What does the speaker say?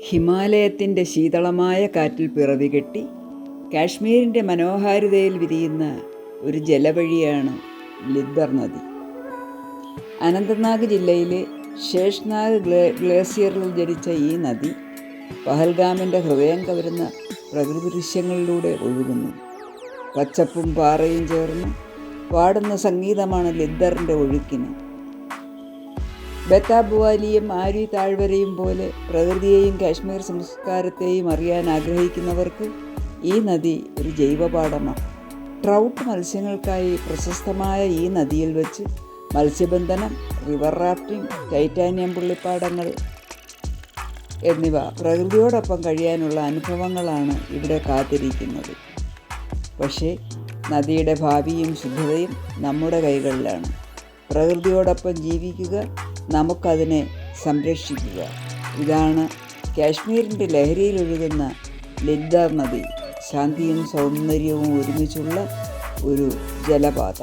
ഹിമാലയത്തിൻ്റെ ശീതളമായ കാറ്റിൽ പിറവികെട്ടി കാശ്മീരിൻ്റെ മനോഹാരിതയിൽ വിരിയുന്ന ഒരു ജലവഴിയാണ് ലിദ്ദർ നദി. അനന്തനാഗ് ജില്ലയിലെ ശേഷ്നാഗ് ഗ്ലേസിയറിൽ ജനിച്ച ഈ നദി പഹൽഗാമിൻ്റെ ഹൃദയം കവരുന്ന പ്രകൃതി ദൃശ്യങ്ങളിലൂടെ ഒഴുകുന്നു. പച്ചപ്പും പാറയും ചേർന്ന് പാടുന്ന സംഗീതമാണ് ലിദ്ദറിൻ്റെ ഒഴുക്കിന്. ബെത്താബുവാലിയും ആരി താഴ്വരയും പോലെ പ്രകൃതിയെയും കാശ്മീർ സംസ്കാരത്തെയും അറിയാൻ ആഗ്രഹിക്കുന്നവർക്ക് ഈ നദി ഒരു ജൈവപാഠമാണ്. ട്രൗട്ട് മത്സ്യങ്ങൾക്കായി പ്രശസ്തമായ ഈ നദിയിൽ വെച്ച് മത്സ്യബന്ധനം, റിവർ റാഫ്റ്റിംഗ്, ടൈറ്റാനിയം പുള്ളിപ്പാടങ്ങൾ എന്നിവ പ്രകൃതിയോടൊപ്പം കഴിയാനുള്ള അനുഭവങ്ങളാണ് ഇവിടെ കാത്തിരിക്കുന്നത്. പക്ഷേ നദിയുടെ ഭാവിയും ശുദ്ധതയും നമ്മുടെ കൈകളിലാണ്. പ്രകൃതിയോടൊപ്പം ജീവിക്കുക, നമുക്കതിനെ സംരക്ഷിക്കുക. ഇതാണ് കാശ്മീരിൻ്റെ ലഹരിയിലൊഴുകുന്ന ലിദ്ദർ നദി. ശാന്തിയും സൗന്ദര്യവും ഒരുമിച്ചുള്ള ഒരു ജലപാത.